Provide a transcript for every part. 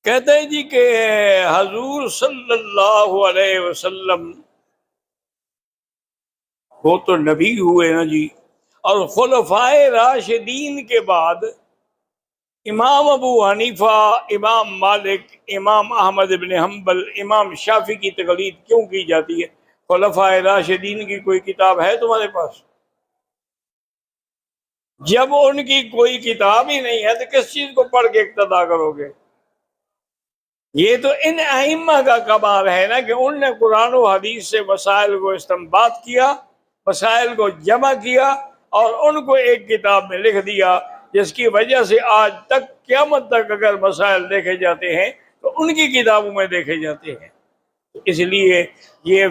कहते हैं जी कि हजूर सल्लल्लाहु अलैहि वसल्लम वो तो नबी हुए ना जी, और खुलफाए राशिदीन के बाद इमाम अबू हनीफा, इमाम मालिक, इमाम अहमद इब्न हम्बल, इमाम शाफी की तकलीद क्यों की जाती है? खुलफाए राशिदीन की कोई किताब है तुम्हारे पास? जब उनकी कोई किताब ही नहीं है तो किस चीज को पढ़ के इक्तदा करोगे? ये तो इन अइम्मा का कमाल है ना कि उनने कुरान और हदीस से मसाइल को इस्तेंबात किया, मसाइल को जमा किया और उनको एक किताब में लिख दिया, जिसकी वजह से आज तक क़यामत तक अगर मसाइल देखे जाते हैं तो उनकी किताबों में देखे जाते हैं। तो इसलिए ये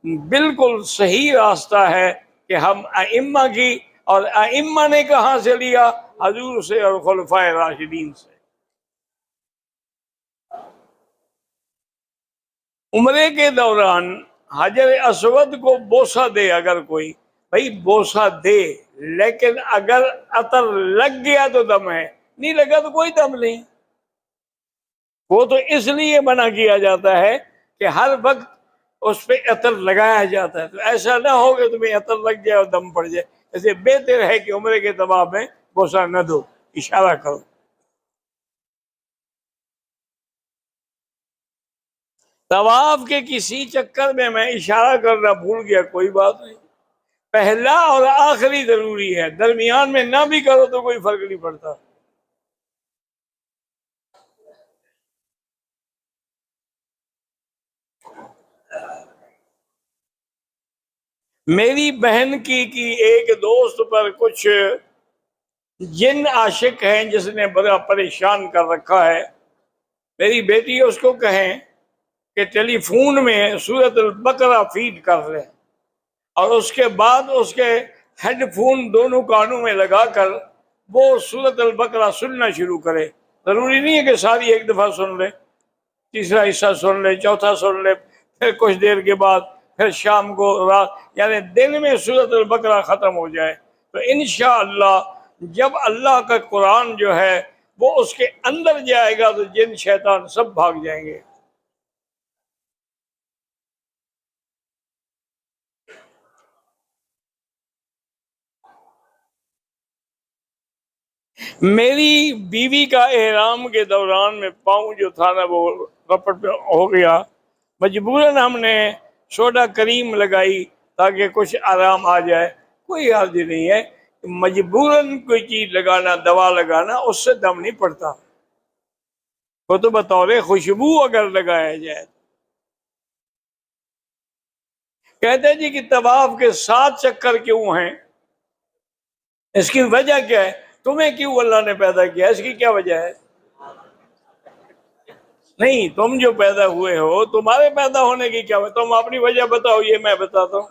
बिल्कुल सही रास्ता है कि हम अइम्मा की, और अइम्मा ने कहाँ से लिया? हजूर से और खुलफाए राशिदीन से। उम्रे के दौरान हजर असवद को बोसा दे अगर कोई, भाई बोसा दे, लेकिन अगर अतर लग गया तो दम है, नहीं लगा तो कोई दम नहीं। वो तो इसलिए मना किया जाता है कि हर वक्त उस पर अतर लगाया जाता है, तो ऐसा ना हो कि तुम्हें अतर लग जाए और दम पड़ जाए। ऐसे बेहतर है कि उम्रे के दबाव में बोसा न दो, इशारा करो। तवाफ के किसी चक्कर में मैं इशारा करना भूल गया, कोई बात नहीं, पहला और आखिरी जरूरी है, दरमियान में ना भी करो तो कोई फर्क नहीं पड़ता। मेरी बहन की एक दोस्त पर कुछ जिन आशिक हैं जिसने बड़ा परेशान कर रखा है। मेरी बेटी उसको कहें कि टेलीफोन में सूरत अल बकरा फीड कर ले और उसके बाद उसके हेडफोन दोनों कानों में लगाकर वो सूरत अल बकरा सुनना शुरू करे। जरूरी नहीं है कि सारी एक दफा सुन ले, तीसरा हिस्सा सुन ले, चौथा सुन ले, फिर कुछ देर के बाद फिर शाम को, रात, यानी दिन में सूरत अल बकरा खत्म हो जाए। तो इंशाअल्लाह जब अल्लाह का कुरान जो है वो उसके अंदर जाएगा तो जिन शैतान सब भाग जाएंगे। मेरी बीवी का एहराम के दौरान में पाँव जो था ना वो रपट पे हो गया, मजबूरन हमने सोडा करीम लगाई ताकि कुछ आराम आ जाए। कोई हर्ज नहीं है, मजबूरन कोई चीज लगाना, दवा लगाना, उससे दम नहीं पड़ता। वो तो बतौर खुशबू अगर लगाया जाए। कहते हैं जी कि तवाफ के 7 चक्कर क्यों हैं, इसकी वजह क्या है? तुम्हें क्यों अल्लाह ने पैदा किया, इसकी क्या वजह है? नहीं, तुम जो पैदा हुए हो, तुम्हारे पैदा होने की क्या वजह? तुम अपनी वजह बताओ, ये मैं बताता हूँ।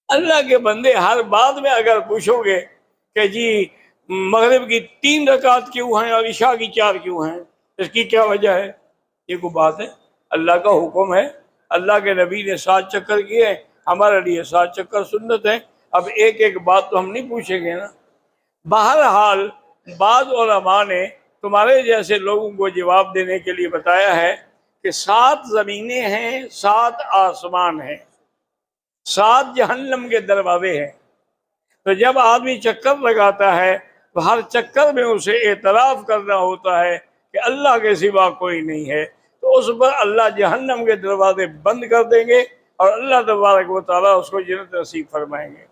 अल्लाह के बंदे हर बात में अगर पूछोगे कि जी मगरिब की 3 रकात क्यों हैं और इशा की 4 क्यों हैं, इसकी क्या वजह है? ये कोई बात है? अल्लाह का हुक्म है, अल्लाह के नबी ने 7 चक्कर किए, हमारे लिए 7 चक्कर सुन्नत है। अब एक एक बात तो हम नहीं पूछेंगे ना। बहरहाल बाद उलमा ने तुम्हारे जैसे लोगों को जवाब देने के लिए बताया है कि 7 जमीनें हैं, 7 आसमान हैं, 7 जहन्नम के दरवाजे हैं। तो जब आदमी चक्कर लगाता है तो हर चक्कर में उसे एतराफ करना होता है कि अल्लाह के सिवा कोई नहीं है, तो उस पर अल्लाह जहन्नम के दरवाजे बंद कर देंगे और अल्लाह तबारक व तआला उसको जन्नत नसीब फरमाएंगे।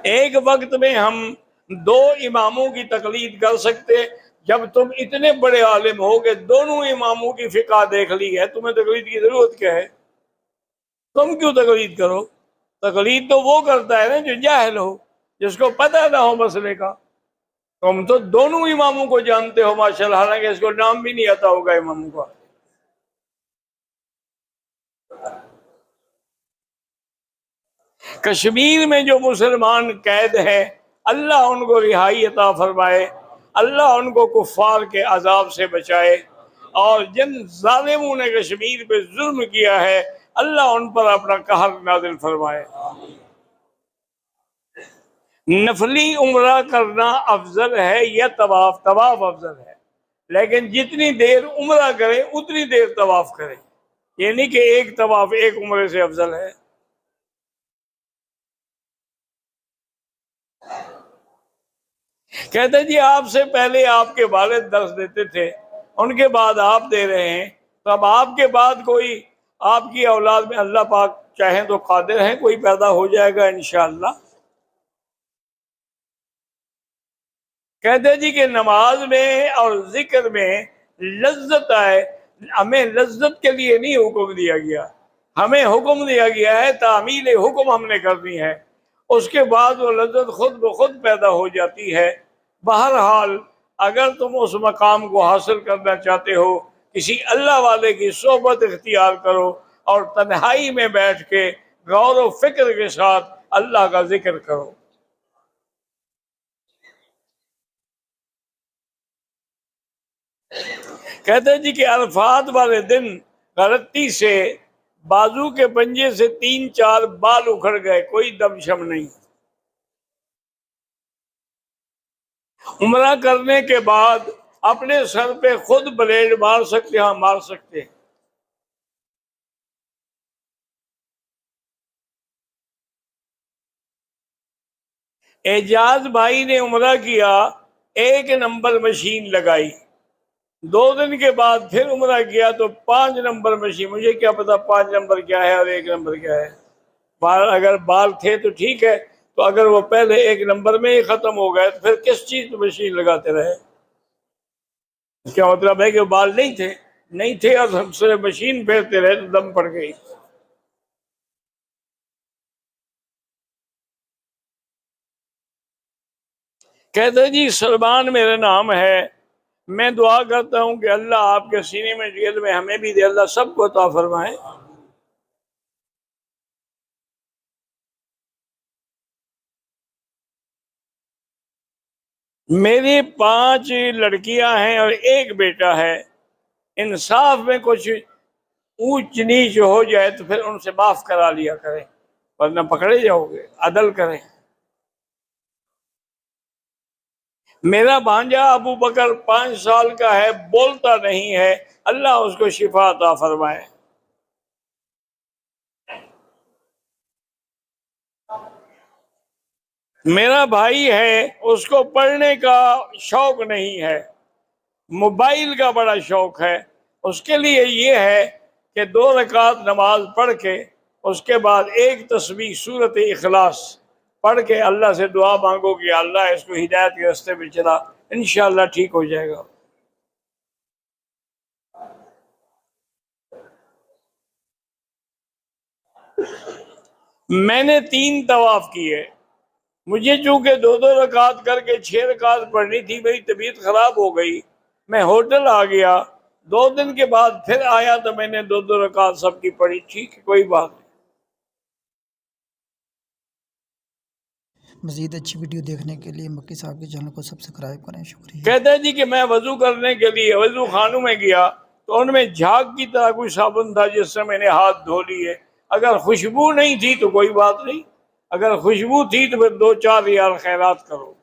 एक वक्त में हम 2 इमामों की तकलीद कर सकते। जब तुम इतने बड़े आलिम हो कि दोनों इमामों की फिका देख ली है, तुम्हें तकलीद की जरूरत क्या है? तुम क्यों तकलीद करो? तकलीद तो वो करता है ना जो जाहिल हो, जिसको पता ना हो मसले का। तुम तो दोनों इमामों को जानते हो माशाल्लाह, हालांकि इसको नाम भी नहीं आता होगा इमामों का। कश्मीर में जो मुसलमान कैद है, अल्लाह उनको रिहाई अता फरमाए, अल्लाह उनको कुफार के अजाब से बचाए, और जिन जालिमों ने कश्मीर पे जुल्म किया है अल्लाह उन पर अपना कहर नाजिल फरमाए। नफली उम्रा करना अफजल है या तवाफ? तवाफ अफजल है, लेकिन जितनी देर उम्रा करे उतनी देर तवाफ करे। ये नहीं कि एक तवाफ एक उम्रे से अफजल है। कहते जी आपसे पहले आपके वालिद दर्स देते थे, उनके बाद आप दे रहे हैं, तो अब आपके बाद कोई आपकी औलाद में अल्लाह पाक चाहे तो कादिर है कोई पैदा हो जाएगा इंशाअल्लाह। कहते जी कि नमाज में और जिक्र में लज्जत आए, हमें लज्जत के लिए नहीं हुक्म दिया गया, हमें हुक्म दिया गया है तामील हुक्म हमने करनी है, उसके बाद वो लज्जत खुद ब खुद पैदा हो जाती है। बहरहाल अगर तुम उस मकाम को हासिल करना चाहते हो, किसी अल्लाह वाले की सोबत इख्तियार करो और तन्हाई में बैठ के गौर व फिक्र के साथ अल्लाह का जिक्र करो। कहते जी कि अरफात वाले दिन गलती से बाजू के पंजे से 3-4 बाल उखड़ गए, कोई दमशम नहीं। उम्रा करने के बाद अपने सर पे खुद ब्लेड मार सकते हैं? हाँ, मार सकते हैं। एजाज भाई ने उम्रा किया, 1 नंबर मशीन लगाई, 2 दिन के बाद फिर उम्रा किया तो 5 नंबर मशीन। मुझे क्या पता 5 नंबर क्या है और 1 नंबर क्या है। अगर बाल थे तो ठीक है, तो अगर वो पहले 1 नंबर में ही खत्म हो गए तो फिर किस चीज की मशीन लगाते रहे? क्या मतलब है कि बाल नहीं थे? नहीं थे और हमसे मशीन फेरते रहे तो दम पड़ गई। कहते जी सलमान मेरा नाम है, मैं दुआ करता हूं कि अल्लाह आपके सीने में जेल में हमें भी दे, अल्लाह सबको अता फरमाए। मेरी 5 लड़कियां हैं और 1 बेटा है। इंसाफ में कुछ ऊंच नीच हो जाए तो फिर उनसे माफ करा लिया करें, वरना पकड़े जाओगे। अदल करें। मेरा भांजा अबू बकर 5 साल का है, बोलता नहीं है, अल्लाह उसको शिफा अता फरमाए। मेरा भाई है, उसको पढ़ने का शौक नहीं है, मोबाइल का बड़ा शौक है। उसके लिए ये है कि 2 रकात नमाज पढ़ के उसके बाद 1 तस्बीह सूरत इखलास पढ़ के अल्लाह से दुआ मांगो कि अल्लाह इसको हिदायत के रास्ते पे चला, इंशाअल्लाह ठीक हो जाएगा। मैंने 3 तवाफ किए। मुझे चूंकि 2-2 रकात करके 6 रकात पढ़नी थी, मेरी तबीयत खराब हो गई, मैं होटल आ गया। 2 दिन के बाद फिर आया तो मैंने 2-2 रकात सबकी पढ़ी। ठीक है, कोई बात नहीं। मज़ीद अच्छी वीडियो देखने के लिए मक्की साहब के चैनल को सब्सक्राइब करें। शुक्रिया। कहते हैं जी कि मैं वजू करने के लिए वजू खानों में गया तो उनमें झाग की तरह कोई साबुन था जिससे मैंने हाथ धो लिए। अगर खुशबू नहीं थी तो कोई बात नहीं, अगर खुशबू थी तो फिर 2-4 रियाल खैरात करो।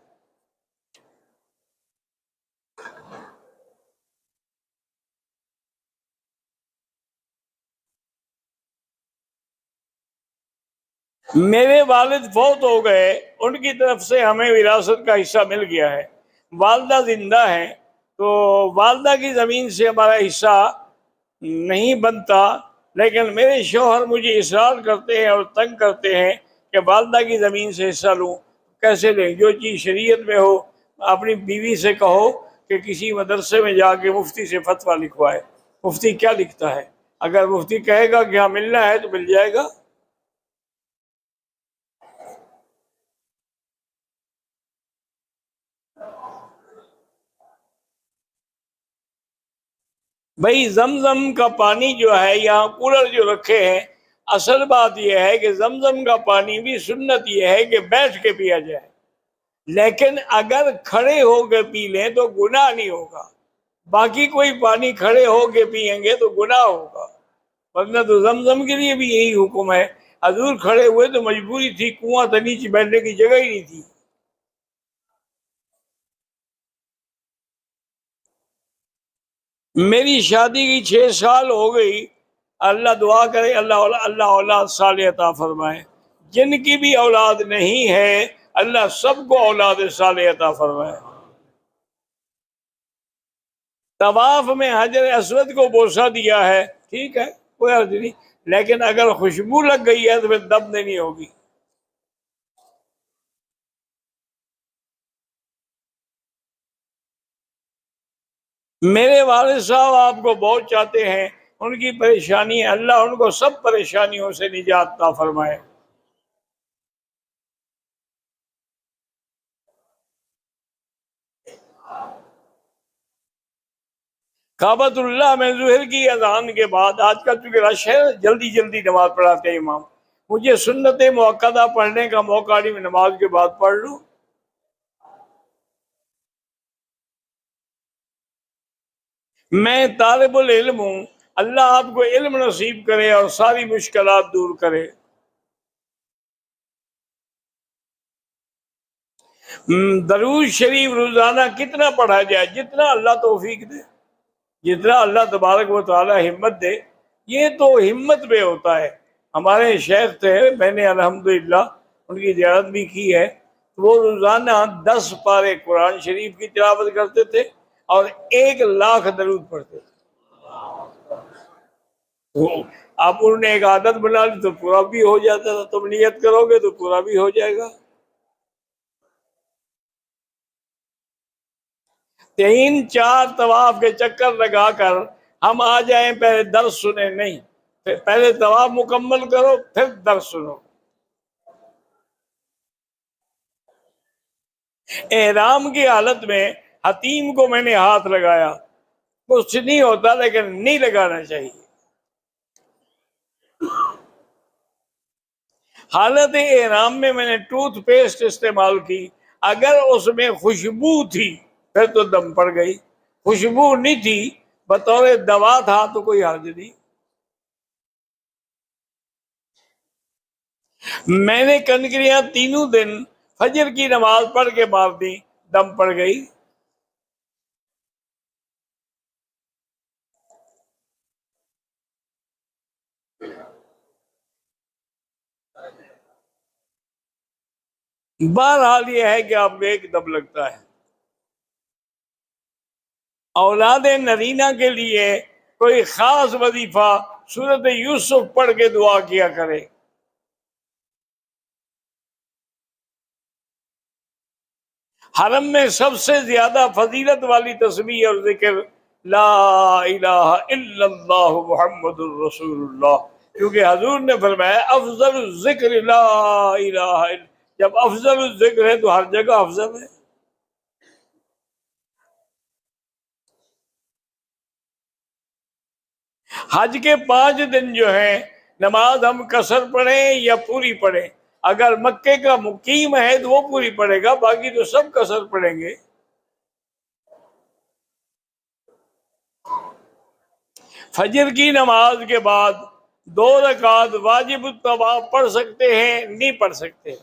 मेरे वालिद फौत हो गए, उनकी तरफ से हमें विरासत का हिस्सा मिल गया है। वालदा जिंदा है तो वालदा की ज़मीन से हमारा हिस्सा नहीं बनता, लेकिन मेरे शौहर मुझे इसरार करते हैं और तंग करते हैं कि वालदा की ज़मीन से हिस्सा लूँ। कैसे लें? जो चीज़ शरीयत में हो, अपनी बीवी से कहो कि किसी मदरसे में जाके मुफ्ती से फतवा लिखवाए। मुफ्ती क्या लिखता है? अगर मुफ्ती कहेगा कि हाँ मिलना है तो मिल जाएगा। भाई जमजम का पानी जो है, यहाँ कूलर जो रखे हैं, असल बात यह है कि जमजम का पानी भी सुन्नत यह है कि बैठ के पिया जाए, लेकिन अगर खड़े होकर पी लें तो गुनाह नहीं होगा। बाकी कोई पानी खड़े होके पिएंगे तो गुनाह होगा, वरना तो जमजम के लिए भी यही हुक्म है। हजूर खड़े हुए तो मजबूरी थी, कुआं था, नीचे बैठने की जगह ही नहीं थी। मेरी शादी की 6 साल हो गई। अल्लाह दुआ करे, अल्लाह अल्लाह औलाद साले अता फरमाए। जिनकी भी औलाद नहीं है, अल्लाह सबको औलाद साले अता फरमाए। तवाफ में हजर असवद को बोसा दिया है, ठीक है, कोई अर्ज नहीं, लेकिन अगर खुशबू लग गई है तो फिर दम देनी होगी। मेरे वालिद साहब आपको बहुत चाहते हैं, उनकी परेशानी है, अल्लाह उनको सब परेशानियों से निजात अता फरमाए। काबतुल्लाह में जुहर की अजान के बाद, आजकल चूंकि रश है, जल्दी जल्दी नमाज पढ़ाते हैं इमाम। मुझे सुन्नत मुअक्कदा पढ़ने का मौका नहीं, मैं नमाज के बाद पढ़ लूं। मैं तालिबुल इल्म हूं, अल्लाह आपको इल्म नसीब करे और सारी मुश्किलात दूर करे। दरूद शरीफ रोजाना कितना पढ़ा जाए, जितना अल्लाह तौफीक दे, जितना अल्लाह तबारक व तआला हिम्मत दे। ये तो हिम्मत पे होता है। हमारे शेख थे, मैंने अल्हम्दुलिल्लाह उनकी ज़ियारत भी की है। वो रोजाना 10 पारे कुरान शरीफ की तिलावत करते थे और 1 लाख दरूद पढ़ते थे। तो आप उन्होंने एक आदत बना ली तो पूरा भी हो जाता था। तुम नियत करोगे तो पूरा भी हो जाएगा। 3-4 तवाफ के चक्कर लगाकर हम आ जाएं, पहले दर्स सुने नहीं, फिर पहले तवाफ मुकम्मल करो फिर दर्स सुनो। एहराम की हालत में हतीम को मैंने हाथ लगाया, कुछ नहीं होता लेकिन नहीं लगाना चाहिए। हालत एहराम में मैंने टूथपेस्ट इस्तेमाल की, अगर उसमें खुशबू थी फिर तो दम पड़ गई, खुशबू नहीं थी, बतौर दवा था तो कोई हर्ज नहीं। मैंने कनकरियां तीनों दिन फजर की नमाज पढ़ के मार दी, दम पड़ गई। बहरहाल यह है कि आपको एक दम लगता है। औलाद नरीना के लिए कोई खास वजीफा सूरत यूसुफ पढ़ के दुआ किया करे। हरम में सबसे ज्यादा फजीलत वाली तस्बीह और जिक्र ला इलाहा इल्लल्लाह मुहम्मदुर रसूलुल्लाह, क्योंकि हजूर ने फरमाया अफजल जिक्र ला इलाहा जब अफजल जिक्र है तो हर जगह अफजल है। हज के 5 दिन जो है, नमाज हम कसर पढ़े या पूरी पढ़े, अगर मक्के का मुकीम है तो वो पूरी पढ़ेगा, बाकी तो सब कसर पढ़ेंगे। फजर की नमाज के बाद 2 रकात वाजिब तवाफ पढ़ सकते हैं, नहीं पढ़ सकते,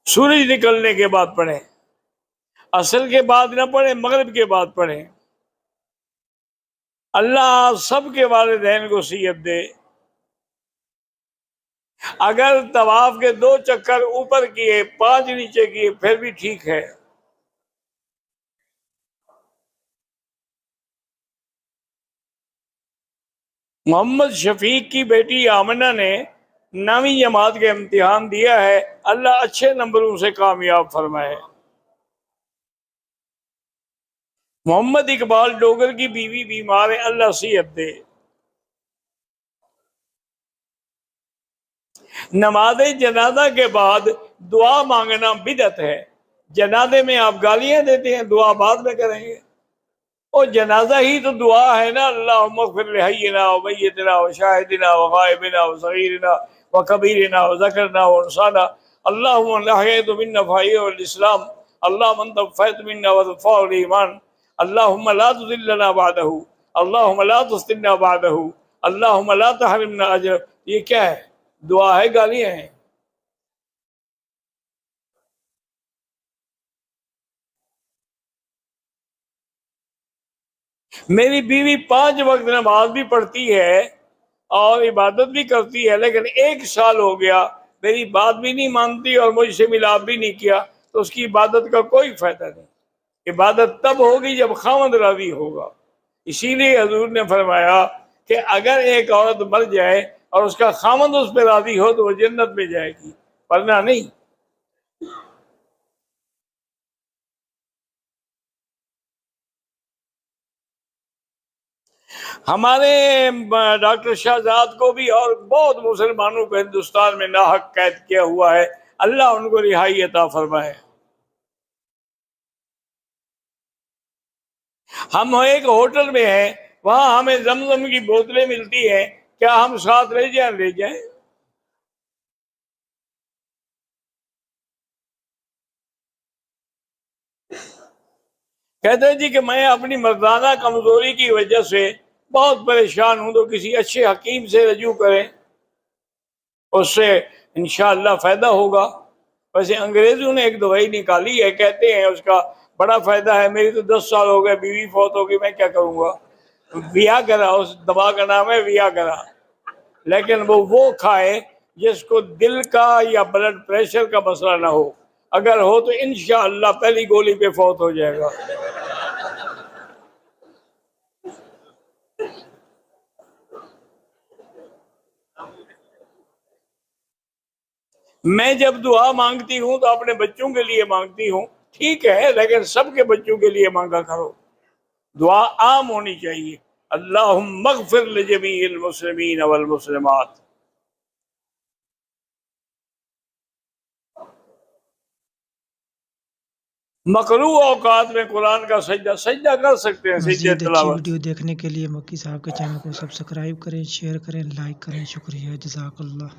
सूरज निकलने के बाद पढ़े, असर के बाद ना पढ़े, मगरिब के बाद पढ़े। अल्लाह सबके वालिदैन को सीयत दे। अगर तवाफ के 2 चक्कर ऊपर किए, 5 नीचे किए, फिर भी ठीक है। मोहम्मद शफीक की बेटी आमना ने 9वीं जमात के इम्तिहान दिया है, अल्लाह अच्छे नंबरों से कामयाब फरमाए। मोहम्मद इकबाल डोगर की बीवी बीमार है, अल्लाह सेहत दे। नमाज जनाजा के बाद दुआ मांगना बिदअत है। जनाजे में आप गालियां देते हैं, दुआ बाद में करेंगे। और जनाजा ही तो दुआ है ना, अल्लाहुम्मा इग़फिर लिहय्यिना व मय्यितिना व शाहिदिना व गायबिना व सगीरिना व कबीरिना व ज़करना व उनसाना, अल्लाहुम्मा लहयतु मिन्ना फ़ाइअ वल इस्लाम, अल्लाहुम्मा अंत फ़ैत मिन्ना व फ़ाउल ईमान, अल्लाहुम्मा ला तुज़िल्लना बअदहु, अल्लाहुम्मा ला तुफ़्तिना बअदहु, अल्लाहुम्मा ला तहरिमना अजर। ये क्या है? दुआ है, गालियां हैं? मेरी बीवी 5 वक्त नमाज भी पढ़ती है और इबादत भी करती है, लेकिन 1 साल हो गया मेरी बात भी नहीं मानती और मुझसे मिलाप भी नहीं किया, तो उसकी इबादत का कोई फायदा नहीं। इबादत तब होगी जब खामद राजी होगा। इसीलिए हजूर ने फरमाया कि अगर एक औरत मर जाए और उसका खामद उस पर राजी हो तो वो जन्नत में जाएगी, वरना नहीं। हमारे डॉक्टर शाहजाद को भी और बहुत मुसलमानों को हिंदुस्तान में नाहक कैद किया हुआ है, अल्लाह उनको रिहाई अता फरमाए। हम एक होटल में हैं, वहां हमें जमजम की बोतलें मिलती हैं, क्या हम साथ ले जाएं? कहते हैं जी कि मैं अपनी मर्दाना कमजोरी की वजह से बहुत परेशान हूं, तो किसी अच्छे हकीम से रजू करें, उससे इंशाअल्लाह फायदा होगा। वैसे अंग्रेजों ने एक दवाई निकाली है, कहते हैं उसका बड़ा फायदा है। मेरी तो 10 साल हो गए, बीवी फौत हो गई, मैं क्या करूंगा। वियाग्रा, उस दवा का नाम है वियाग्रा। लेकिन वो खाए जिसको दिल का या ब्लड प्रेशर का मसला ना हो। अगर हो तो इंशाअल्लाह पहली गोली पे फौत हो जाएगा। मैं जब दुआ मांगती हूं तो अपने बच्चों के लिए मांगती हूं, ठीक है, लेकिन सबके बच्चों के लिए मांगा करो। दुआ आम होनी चाहिए, अल्लाहुम्मा अग़फ़िर लिजमीइल मुस्लिमीन वल मुस्लिमात। मकरू औकात में कुरान का सजदा कर सकते हैं, सजदा मज़ीद अच्छी तिलावत। वीडियो देखने के लिए मक्की साहब के चैनल को सब्सक्राइब करें, शेयर करें, लाइक करें। शुक्रिया, जज़ाकल्लाह।